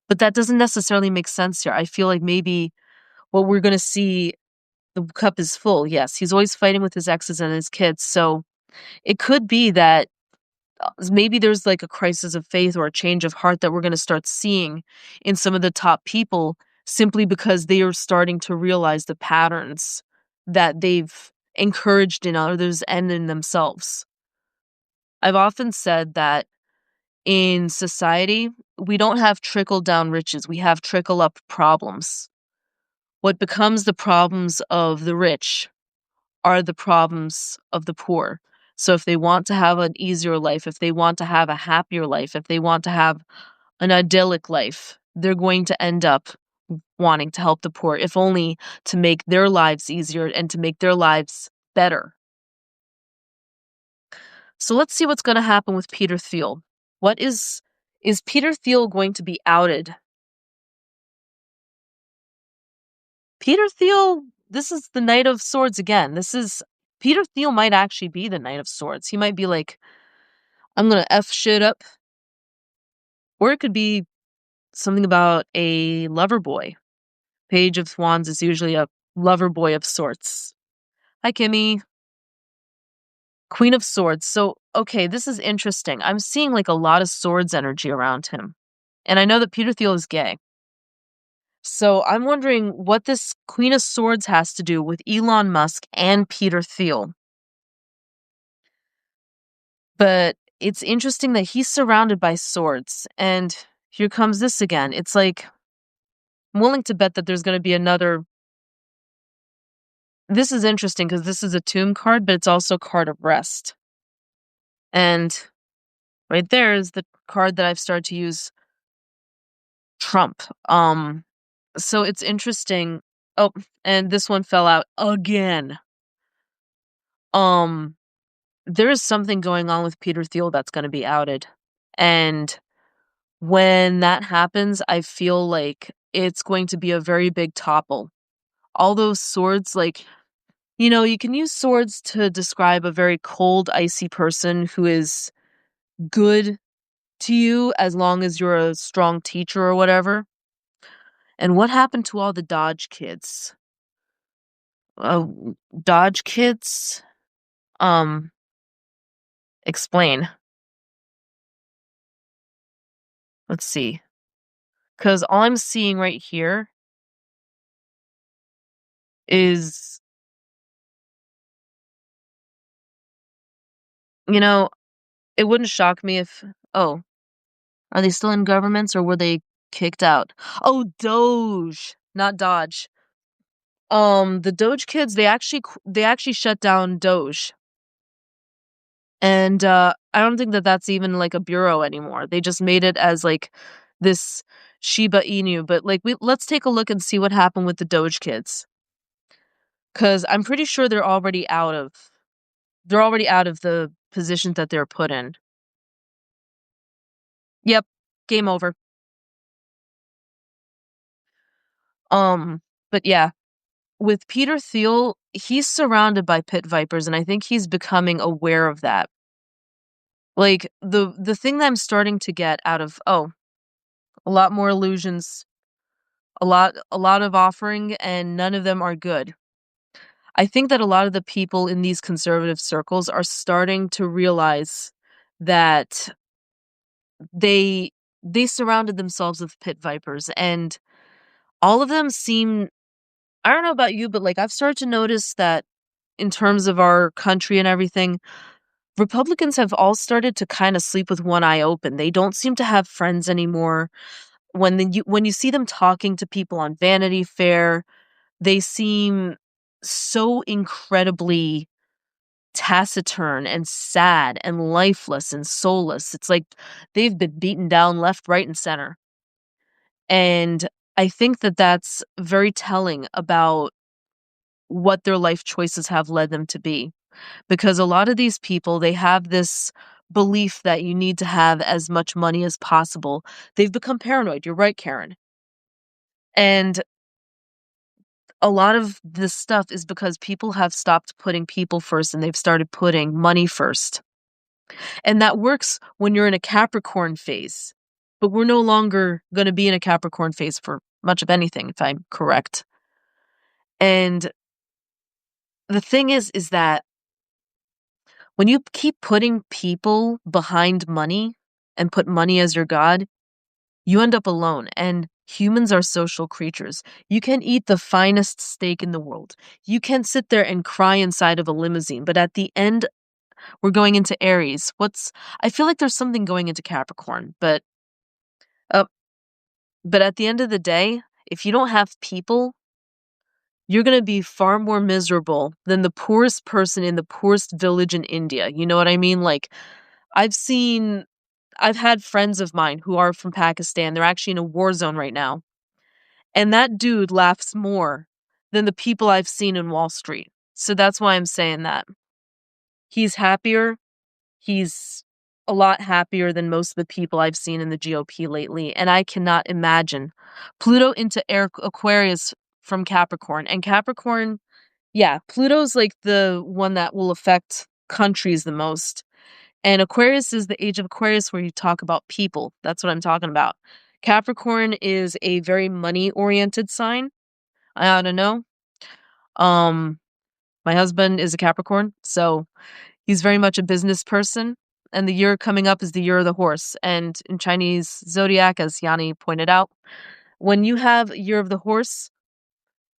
But that doesn't necessarily make sense here. I feel like maybe what we're going to see, the cup is full. Yes, he's always fighting with his exes and his kids. So it could be that maybe there's like a crisis of faith or a change of heart that we're going to start seeing in some of the top people simply because they are starting to realize the patterns that they've encouraged in others and in themselves. I've often said that in society, we don't have trickle down riches, we have trickle up problems. What becomes the problems of the rich are the problems of the poor. So if they want to have an easier life, if they want to have a happier life, if they want to have an idyllic life, they're going to end up wanting to help the poor, if only to make their lives easier and to make their lives better. So let's see what's going to happen with Peter Thiel. What is Peter Thiel going to be outed? Peter Thiel, this is the Knight of Swords again. Peter Thiel might actually be the Knight of Swords. He might be like, I'm going to F shit up. Or it could be something about a lover boy. Page of Wands is usually a lover boy of sorts. Hi, Kimmy. Queen of Swords. So, okay, this is interesting. I'm seeing like a lot of swords energy around him. And I know that Peter Thiel is gay. So I'm wondering what this Queen of Swords has to do with Elon Musk and Peter Thiel. But it's interesting that he's surrounded by swords. And here comes this again. It's like, I'm willing to bet that there's going to be another. This is interesting because this is a tomb card, but it's also a card of rest. And right there is the card that I've started to use, Trump. So it's interesting. Oh, and this one fell out again. Um, there is something going on with Peter Thiel that's going to be outed. And when that happens, I feel like it's going to be a very big topple. All those swords, like, you can use swords to describe a very cold, icy person who is good to you as long as you're a strong teacher or whatever. And what happened to all the Dodge kids? Uh, Dodge kids? Explain. Let's see. Because all I'm seeing right here is, you know, it wouldn't shock me if, oh, are they still in governments or were they kicked out? Oh, Doge, not Dodge. The Doge kids, they actually shut down Doge. And I don't think that that's even like a bureau anymore. They just made it as like this Shiba Inu, but like let's take a look and see what happened with the Doge kids. Cuz I'm pretty sure they're already out of the positions that they're put in. Yep, game over. Um, but yeah, with Peter Thiel, he's surrounded by pit vipers, and I think he's becoming aware of that. Like the thing that I'm starting to get out of a lot more illusions, a lot of offering, and none of them are good. I think that a lot of the people in these conservative circles are starting to realize that they they surrounded themselves with pit vipers, and all of them seem, I don't know about you, but like I've started to notice that in terms of our country and everything, Republicans have all started to kind of sleep with one eye open. They don't seem to have friends anymore. When you see them talking to people on Vanity Fair, they seem so incredibly taciturn and sad and lifeless and soulless. It's like they've been beaten down left, right, and center. And I think that that's very telling about what their life choices have led them to be. Because a lot of these people, they have this belief that you need to have as much money as possible. They've become paranoid. You're right, Karen. And a lot of this stuff is because people have stopped putting people first and they've started putting money first. And that works when you're in a Capricorn phase. But we're no longer going to be in a Capricorn phase for much of anything, if I'm correct. And the thing is that when you keep putting people behind money and put money as your God, you end up alone. And humans are social creatures. You can eat the finest steak in the world. You can sit there and cry inside of a limousine. But at the end, we're going into Aries. I feel like there's something going into Capricorn, uh, but at the end of the day, if you don't have people, you're going to be far more miserable than the poorest person in the poorest village in India. You know what I mean? Like, I've seen, I've had friends of mine who are from Pakistan. They're actually in a war zone right now. And that dude laughs more than the people I've seen in Wall Street. So that's why I'm saying that. He's happier. He's a lot happier than most of the people I've seen in the GOP lately. And I cannot imagine. Pluto into Aquarius from Capricorn. And Capricorn, yeah, Pluto's like the one that will affect countries the most. And Aquarius is the age of Aquarius where you talk about people. That's what I'm talking about. Capricorn is a very money-oriented sign. I don't know. Um, my husband is a Capricorn, so he's very much a business person. And the year coming up is the year of the horse. And in Chinese zodiac, as Yanni pointed out, when you have year of the horse,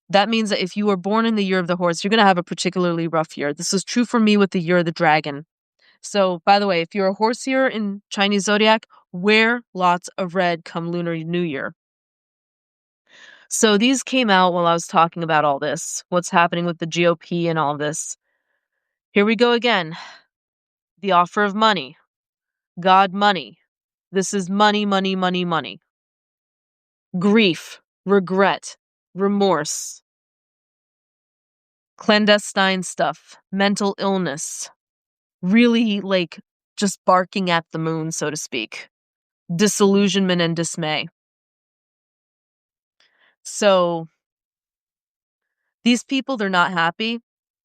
that means that if you were born in the year of the horse, you're going to have a particularly rough year. This is true for me with the year of the dragon. So, by the way, if you're a horse here in Chinese zodiac, wear lots of red come Lunar New Year. So these came out while I was talking about all this, what's happening with the GOP and all this. Here we go again. The offer of money. God money. This is money, money, money, money. Grief, regret, remorse, clandestine stuff, mental illness, really like just barking at the moon, so to speak, disillusionment and dismay. So these people, they're not happy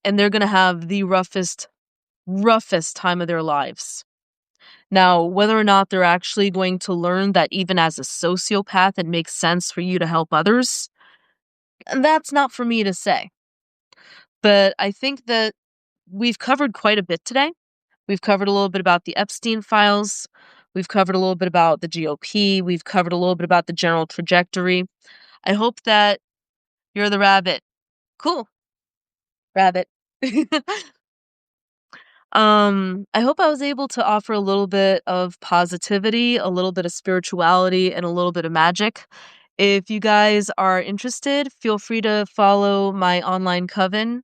and they're going to have the roughest time of their lives. Now, whether or not they're actually going to learn that even as a sociopath, it makes sense for you to help others, that's not for me to say. But I think that we've covered quite a bit today. We've covered a little bit about the Epstein files. We've covered a little bit about the GOP. We've covered a little bit about the general trajectory. I hope that you're the rabbit. Cool. Rabbit. I hope I was able to offer a little bit of positivity, a little bit of spirituality, and a little bit of magic. If you guys are interested, feel free to follow my online coven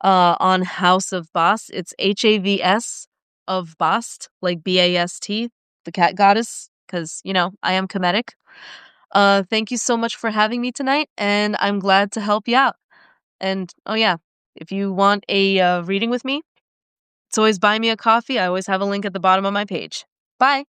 on House of Bast. It's HAVS of Bast, like BAST, the cat goddess, because, I am Kemetic. Thank you so much for having me tonight, and I'm glad to help you out. And, oh yeah, if you want a reading with me, it's always buy me a coffee. I always have a link at the bottom of my page. Bye.